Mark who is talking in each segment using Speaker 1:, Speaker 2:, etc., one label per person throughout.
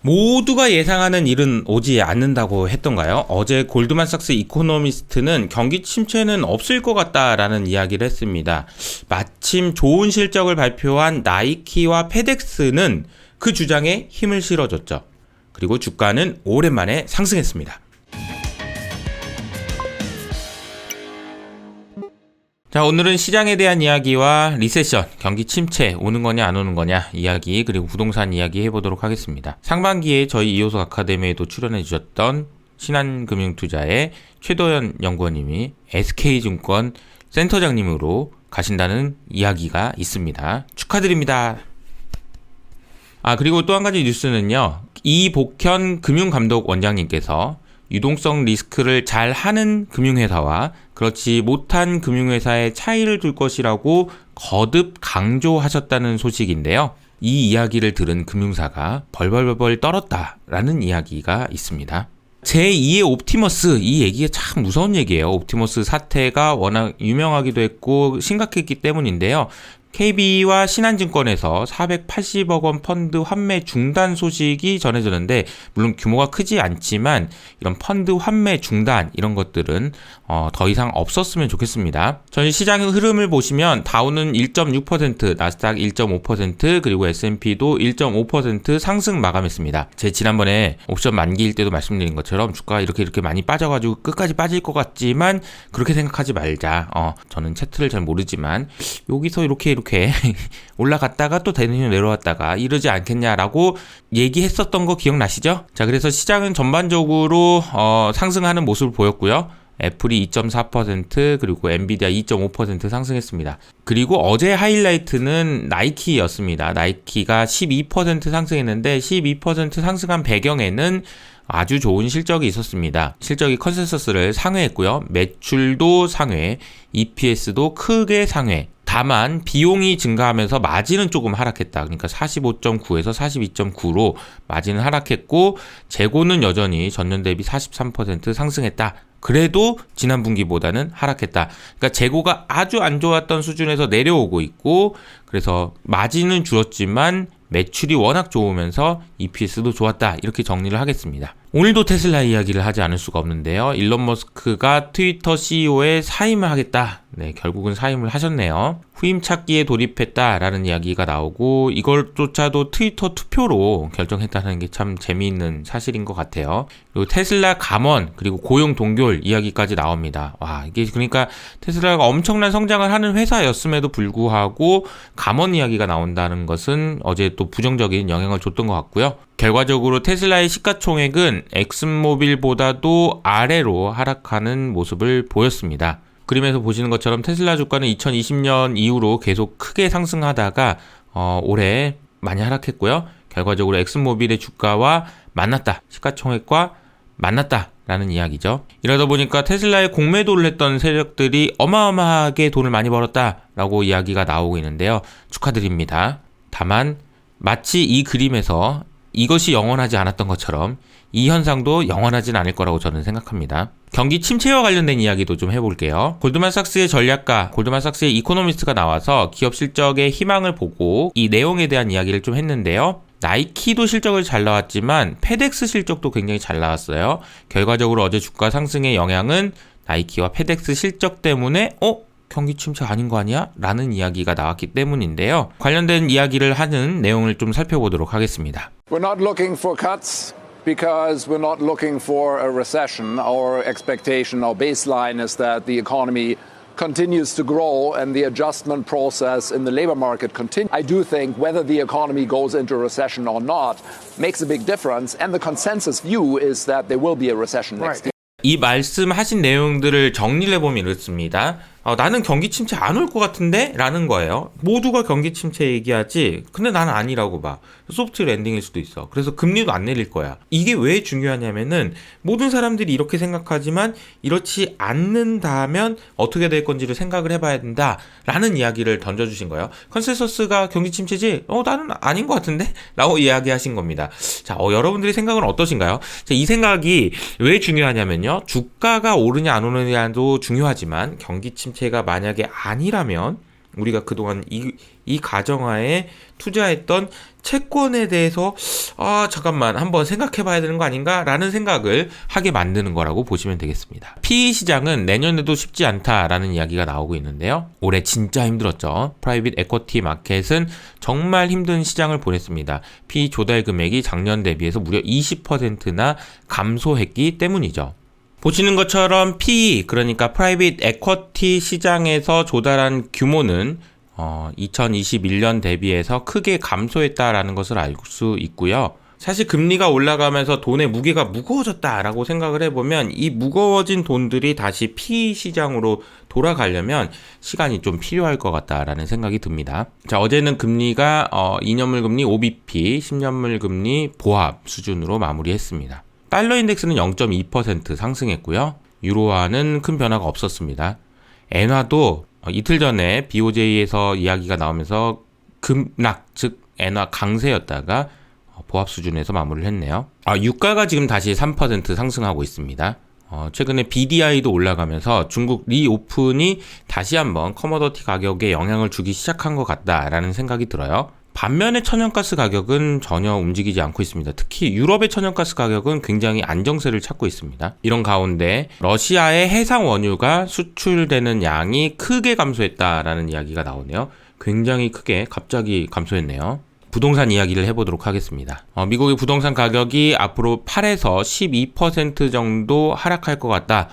Speaker 1: 모두가 예상하는 일은 오지 않는다고 했던가요? 어제 골드만삭스 이코노미스트는 경기 침체는 없을 것 같다라는 이야기를 했습니다. 마침 좋은 실적을 발표한 나이키와 페덱스는 그 주장에 힘을 실어줬죠. 그리고 주가는 오랜만에 상승했습니다. 자, 오늘은 시장에 대한 이야기와 리세션, 경기 침체, 오는 거냐 안 오는 거냐 이야기, 그리고 부동산 이야기 해보도록 하겠습니다. 상반기에 저희 이호석 아카데미에도 출연해 주셨던 신한금융투자의 최도연 연구원님이 SK증권 센터장님으로 가신다는 이야기가 있습니다. 축하드립니다. 그리고 또 한 가지 뉴스는요. 이복현 금융감독 원장님께서 유동성 리스크를 잘 하는 금융회사와 그렇지 못한 금융회사의 차이를 둘 것이라고 거듭 강조하셨다는 소식인데요. 이 이야기를 들은 금융사가 벌벌벌 떨었다라는 이야기가 있습니다. 제2의 옵티머스, 이 얘기가 참 무서운 얘기예요. 옵티머스 사태가 워낙 유명하기도 했고 심각했기 때문인데요. KB와 신한증권에서 480억 원 펀드 환매 중단 소식이 전해졌는데, 물론 규모가 크지 않지만 이런 펀드 환매 중단 이런 것들은 더 이상 없었으면 좋겠습니다. 전 시장의 흐름을 보시면 다우는 1.6%, 나스닥 1.5%, 그리고 S&P도 1.5% 상승 마감했습니다. 제 지난번에 옵션 만기일 때도 말씀드린 것처럼 주가가 이렇게 많이 빠져가지고 끝까지 빠질 것 같지만 그렇게 생각하지 말자. 저는 차트를 잘 모르지만 여기서 이렇게 올라갔다가 또 대내년 내려왔다가 이러지 않겠냐라고 얘기했었던 거 기억나시죠? 자, 그래서 시장은 전반적으로 상승하는 모습을 보였고요. 애플이 2.4% 그리고 엔비디아 2.5% 상승했습니다. 그리고 어제 하이라이트는 나이키였습니다. 나이키가 12% 상승했는데 12% 상승한 배경에는 아주 좋은 실적이 있었습니다. 실적이 컨센서스를 상회했고요. 매출도 상회, EPS도 크게 상회. 다만 비용이 증가하면서 마진은 조금 하락했다. 그러니까 45.9에서 42.9로 마진은 하락했고 재고는 여전히 전년 대비 43% 상승했다. 그래도 지난 분기보다는 하락했다. 그러니까 재고가 아주 안 좋았던 수준에서 내려오고 있고, 그래서 마진은 줄었지만 매출이 워낙 좋으면서 EPS도 좋았다. 이렇게 정리를 하겠습니다. 오늘도 테슬라 이야기를 하지 않을 수가 없는데요. 일론 머스크가 트위터 CEO에 사임을 하겠다. 네, 결국은 사임을 하셨네요. 후임 찾기에 돌입했다라는 이야기가 나오고, 이걸조차도 트위터 투표로 결정했다는 게 참 재미있는 사실인 것 같아요. 그리고 테슬라 감원, 그리고 고용 동결 이야기까지 나옵니다. 와, 이게 그러니까 테슬라가 엄청난 성장을 하는 회사였음에도 불구하고 감원 이야기가 나온다는 것은 어제 또 부정적인 영향을 줬던 것 같고요. 결과적으로 테슬라의 시가총액은 엑슨모빌보다도 아래로 하락하는 모습을 보였습니다. 그림에서 보시는 것처럼 테슬라 주가는 2020년 이후로 계속 크게 상승하다가 올해 많이 하락했고요. 결과적으로 엑슨모빌의 주가와 만났다, 시가총액과 만났다라는 이야기죠. 이러다 보니까 테슬라의 공매도를 했던 세력들이 어마어마하게 돈을 많이 벌었다라고 이야기가 나오고 있는데요. 축하드립니다. 다만 마치 이 그림에서 이것이 영원하지 않았던 것처럼 이 현상도 영원하진 않을 거라고 저는 생각합니다. 경기 침체와 관련된 이야기도 좀 해볼게요. 골드만삭스의 전략가, 골드만삭스의 이코노미스트가 나와서 기업 실적의 희망을 보고 이 내용에 대한 이야기를 좀 했는데요. 나이키도 실적을 잘 나왔지만 페덱스 실적도 굉장히 잘 나왔어요. 결과적으로 어제 주가 상승의 영향은 나이키와 페덱스 실적 때문에 경기 침체 아닌 거 아니야? 라는 이야기가 나왔기 때문인데요. 관련된 이야기를 하는 내용을 좀 살펴보도록 하겠습니다.
Speaker 2: We're not looking for cuts because we're not looking for a recession. Our expectation, our baseline is that the economy continues to grow and the adjustment process in the labor market continues. I do think whether the economy goes into a recession or not makes a big difference, and the consensus view is that there will be a recession next year.
Speaker 1: 이 말씀하신 내용들을 정리를 해보면 이렇습니다. 나는 경기 침체 안 올 것 같은데? 라는 거예요. 모두가 경기 침체 얘기하지, 근데 나는 아니라고 봐. 소프트 랜딩일 수도 있어. 그래서 금리도 안 내릴 거야. 이게 왜 중요하냐면은 모든 사람들이 이렇게 생각하지만 이렇지 않는다면 어떻게 될 건지를 생각을 해봐야 된다 라는 이야기를 던져주신 거예요. 컨센서스가 경기 침체지? 나는 아닌 것 같은데? 라고 이야기하신 겁니다. 자, 여러분들의 생각은 어떠신가요? 자, 이 생각이 왜 중요하냐면요, 주가가 오르냐 안 오르냐도 중요하지만 경기 침체가 만약에 아니라면 우리가 그동안 이 가정하에 투자했던 채권에 대해서 잠깐만 한번 생각해 봐야 되는 거 아닌가? 라는 생각을 하게 만드는 거라고 보시면 되겠습니다. PE 시장은 내년에도 쉽지 않다라는 이야기가 나오고 있는데요. 올해 진짜 힘들었죠. 프라이빗 에쿼티 마켓은 정말 힘든 시장을 보냈습니다. PE 조달 금액이 작년 대비해서 무려 20%나 감소했기 때문이죠. 보시는 것처럼 PE, 그러니까 프라이빗 에쿼티 시장에서 조달한 규모는 2021년 대비해서 크게 감소했다라는 것을 알 수 있고요. 사실 금리가 올라가면서 돈의 무게가 무거워졌다라고 생각을 해보면 이 무거워진 돈들이 다시 PE 시장으로 돌아가려면 시간이 좀 필요할 것 같다라는 생각이 듭니다. 자, 어제는 금리가 2년물 금리 OBP, 10년물 금리 보합 수준으로 마무리했습니다. 달러 인덱스는 0.2% 상승했고요. 유로화는 큰 변화가 없었습니다. 엔화도 이틀 전에 BOJ에서 이야기가 나오면서 급락, 즉 엔화 강세였다가 보합 수준에서 마무리를 했네요. 유가가 지금 다시 3% 상승하고 있습니다. 최근에 BDI도 올라가면서 중국 리오픈이 다시 한번 커머더티 가격에 영향을 주기 시작한 것 같다라는 생각이 들어요. 반면에 천연가스 가격은 전혀 움직이지 않고 있습니다. 특히 유럽의 천연가스 가격은 굉장히 안정세를 찾고 있습니다. 이런 가운데 러시아의 해상 원유가 수출되는 양이 크게 감소했다라는 이야기가 나오네요. 굉장히 크게 갑자기 감소했네요. 부동산 이야기를 해보도록 하겠습니다. 미국의 부동산 가격이 앞으로 8에서 12% 정도 하락할 것 같다.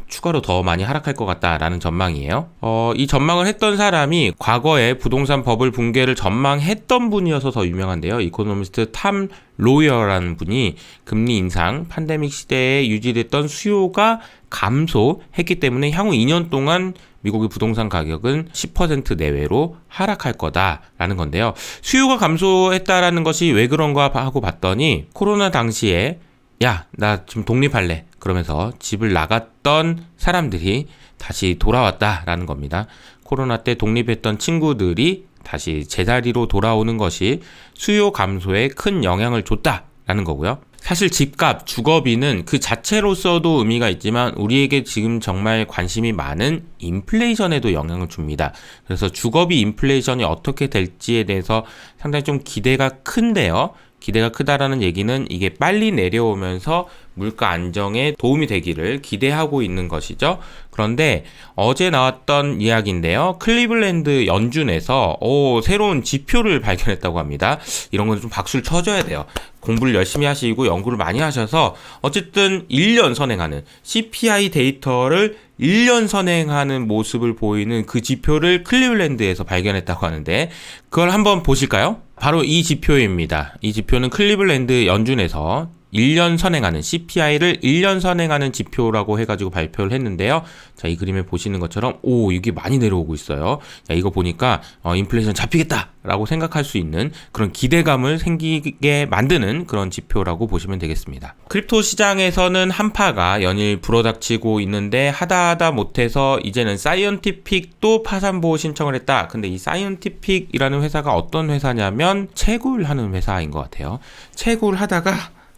Speaker 1: 추가로 더 많이 하락할 것 같다라는 전망이에요. 이 전망을 했던 사람이 과거에 부동산 버블 붕괴를 전망했던 분이어서 더 유명한데요. 이코노미스트 탐 로이어라는 분이 금리 인상, 팬데믹 시대에 유지됐던 수요가 감소했기 때문에 향후 2년 동안 미국의 부동산 가격은 10% 내외로 하락할 거다라는 건데요. 수요가 감소했다라는 것이 왜 그런가 하고 봤더니 코로나 당시에 야, 나 지금 독립할래. 그러면서 집을 나갔던 사람들이 다시 돌아왔다라는 겁니다. 코로나 때 독립했던 친구들이 다시 제자리로 돌아오는 것이 수요 감소에 큰 영향을 줬다라는 거고요. 사실 집값, 주거비는 그 자체로서도 의미가 있지만 우리에게 지금 정말 관심이 많은 인플레이션에도 영향을 줍니다. 그래서 주거비 인플레이션이 어떻게 될지에 대해서 상당히 좀 기대가 큰데요. 기대가 크다라는 얘기는 이게 빨리 내려오면서 물가 안정에 도움이 되기를 기대하고 있는 것이죠. 그런데 어제 나왔던 이야기인데요. 클리블랜드 연준에서 새로운 지표를 발견했다고 합니다. 이런 건 좀 박수를 쳐줘야 돼요. 공부를 열심히 하시고 연구를 많이 하셔서 어쨌든 1년 선행하는 CPI 데이터를 1년 선행하는 모습을 보이는 그 지표를 클리블랜드에서 발견했다고 하는데 그걸 한번 보실까요? 바로 이 지표입니다. 이 지표는 클리블랜드 연준에서 1년 선행하는 CPI를 1년 선행하는 지표라고 해가지고 발표를 했는데요. 자, 이 그림에 보시는 것처럼 이게 많이 내려오고 있어요. 자, 이거 보니까 인플레이션 잡히겠다라고 생각할 수 있는 그런 기대감을 생기게 만드는 그런 지표라고 보시면 되겠습니다. 크립토 시장에서는 한파가 연일 불어닥치고 있는데 하다 못해서 이제는 사이언티픽도 파산보호 신청을 했다. 근데 이 사이언티픽이라는 회사가 어떤 회사냐면 채굴하는 회사인 것 같아요. 채굴하다가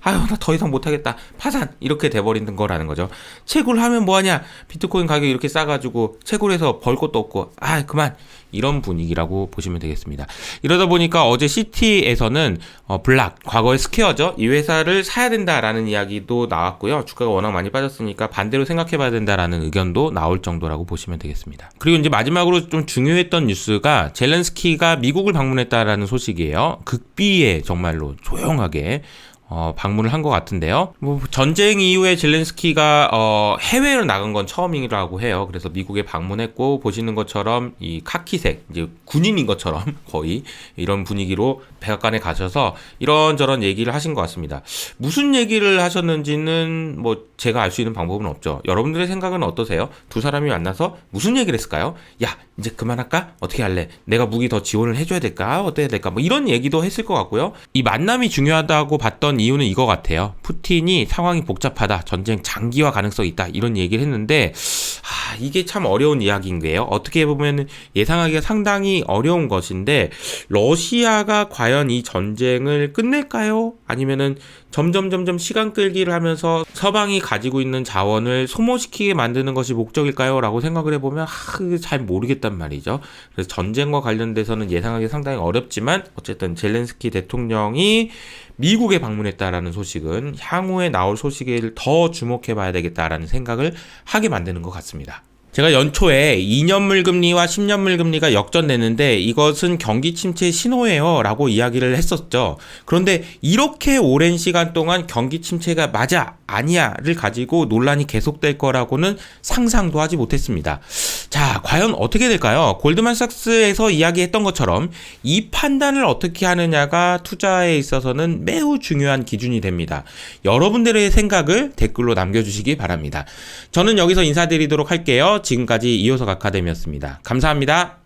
Speaker 1: 나 더 이상 못하겠다. 파산! 이렇게 돼버리는 거라는 거죠. 채굴하면 뭐하냐? 비트코인 가격이 이렇게 싸가지고 채굴해서 벌 것도 없고 그만! 이런 분위기라고 보시면 되겠습니다. 이러다 보니까 어제 시티에서는 블락, 과거의 스퀘어죠. 이 회사를 사야 된다라는 이야기도 나왔고요. 주가가 워낙 많이 빠졌으니까 반대로 생각해봐야 된다라는 의견도 나올 정도라고 보시면 되겠습니다. 그리고 이제 마지막으로 좀 중요했던 뉴스가 젤렌스키가 미국을 방문했다라는 소식이에요. 극비에 정말로 조용하게 방문을 한 것 같은데요. 전쟁 이후에 젤렌스키가 해외로 나간 건 처음이라고 해요. 그래서 미국에 방문했고 보시는 것처럼 이 카키색 이제 군인인 것처럼 거의 이런 분위기로 백악관에 가셔서 이런저런 얘기를 하신 것 같습니다. 무슨 얘기를 하셨는지는 제가 알 수 있는 방법은 없죠. 여러분들의 생각은 어떠세요? 두 사람이 만나서 무슨 얘기를 했을까요? 야, 이제 그만할까? 어떻게 할래? 내가 무기 더 지원을 해줘야 될까? 어떻게 해야 될까? 이런 얘기도 했을 것 같고요. 이 만남이 중요하다고 봤던 했던 이유는 이거 같아요. 푸틴이 상황이 복잡하다, 전쟁 장기화 가능성이 있다, 이런 얘기를 했는데 이게 참 어려운 이야기인데요. 어떻게 보면 예상하기가 상당히 어려운 것인데, 러시아가 과연 이 전쟁을 끝낼까요? 아니면은 점점 시간 끌기를 하면서 서방이 가지고 있는 자원을 소모시키게 만드는 것이 목적일까요? 라고 생각을 해보면 잘 모르겠단 말이죠. 그래서 전쟁과 관련돼서는 예상하기 상당히 어렵지만, 어쨌든 젤렌스키 대통령이 미국에 방문했다라는 소식은 향후에 나올 소식을 더 주목해 봐야 되겠다라는 생각을 하게 만드는 것 같습니다. 제가 연초에 2년물 금리와 10년물 금리가 역전됐는데 이것은 경기 침체 신호예요 라고 이야기를 했었죠. 그런데 이렇게 오랜 시간 동안 경기 침체가 맞아 아니야를 가지고 논란이 계속될 거라고는 상상도 하지 못했습니다. 자, 과연 어떻게 될까요? 골드만삭스에서 이야기했던 것처럼 이 판단을 어떻게 하느냐가 투자에 있어서는 매우 중요한 기준이 됩니다. 여러분들의 생각을 댓글로 남겨주시기 바랍니다. 저는 여기서 인사드리도록 할게요. 지금까지 이호석 아카데미였습니다. 감사합니다.